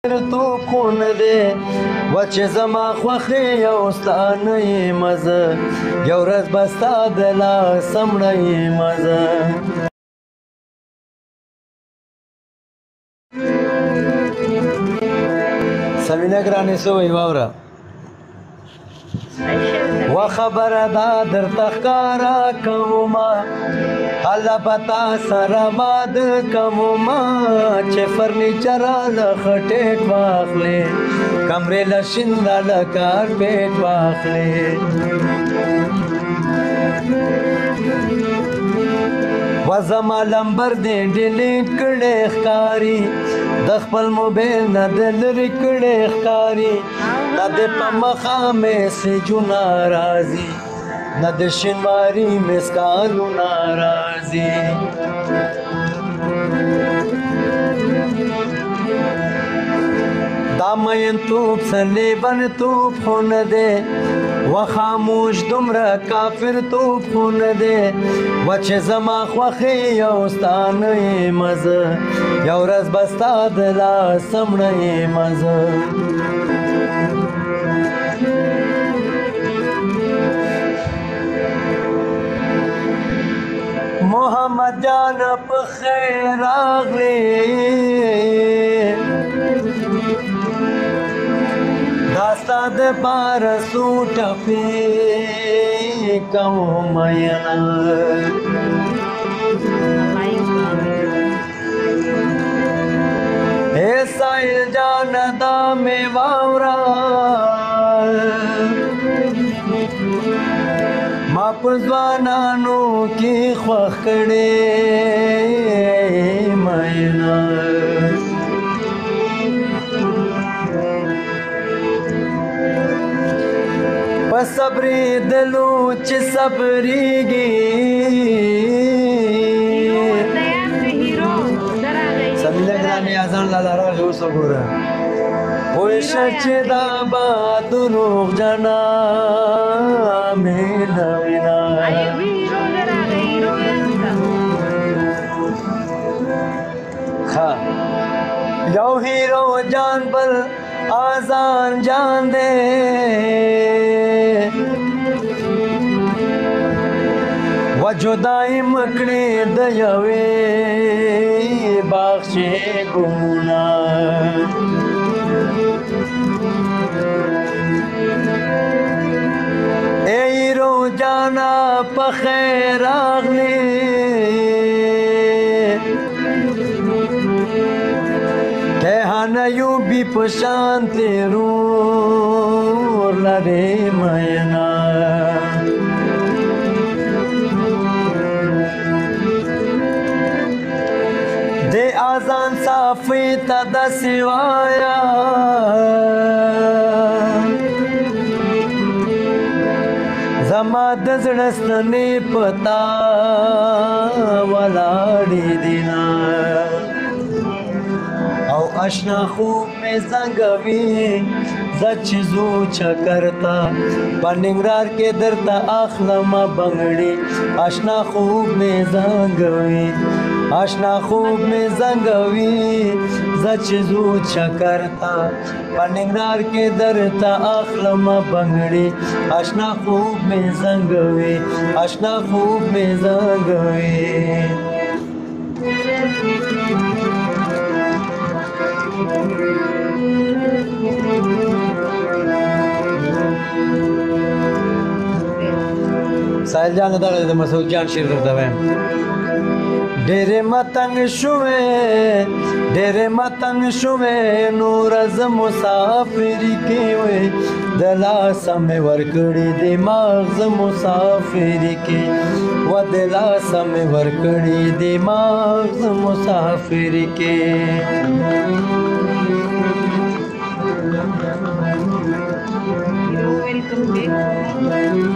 تو خون دی و چې زما خوښې یو ستا نه یې مزه یو ورځ به ستا د لاس مړه یې مزه سمینه ګرانې څه وایي واوره و خبره دا درته ښکاره کومه هله به تا سره واده کومه چې فرنیچره له خټېټ واخلې کمرې له شینده له کارپېټ واخلې و زما لمبر دې ډیلیټ کړی ښکاري د خپل موبایل نه د لرې کړی ښکاري نه د په مخه میسیجونه راځي نه د شینواري مسکالونه راځي دا مینتوب سلیبنتوب خو نه دی و خاموش دومره کافر توب خو نه دی و چې زما خوښې یو ستا نه یې مزه یو ورځ به ستا د لاس مړه یې مزه محمد جان په خیر راغلی دا ستا د پاره څو ټپې کوم میینه اے سایل جان دا مې واوره ما په ځوانانو کې خوښ کړې میینه په صبرې دلو چې صبرېږي سمیله ګرانې اذان لاله راغی اوس وګوره پوه شه چې دا به دروغ جنا مې نه وینا ښه یو هیرو جان بل آزان جان دے و جدائی مکڑی د یوې باغچې ګلونه اے هیرو جانا په خیر راغلی یو بی پشان تیرور لرے مینا دے آزان صافی تا دا سوایا زما د زړستنې پتا ولاړې دینا اشنا خوب میں زنگوی زچزو چکرتا پننگرار کے درتا اخلما بنگڑی اشنا خوب میں زنگوی اشنا خوب میں زنگوی زچزو چکرتا پننگرار کے درتا اخلما بنگڑی اشنا خوب میں زنگوی اشنا خوب میں زنگوی سایل جان دغه د مسعود جان شعر درته وایم ډېرې متنګ شوې نور از مسافري کې وې د لاسه مې ورکړې دماغ ز مسافري کې و د لاسه مې ورکړې دماغ ز مسافري کې Welcome back.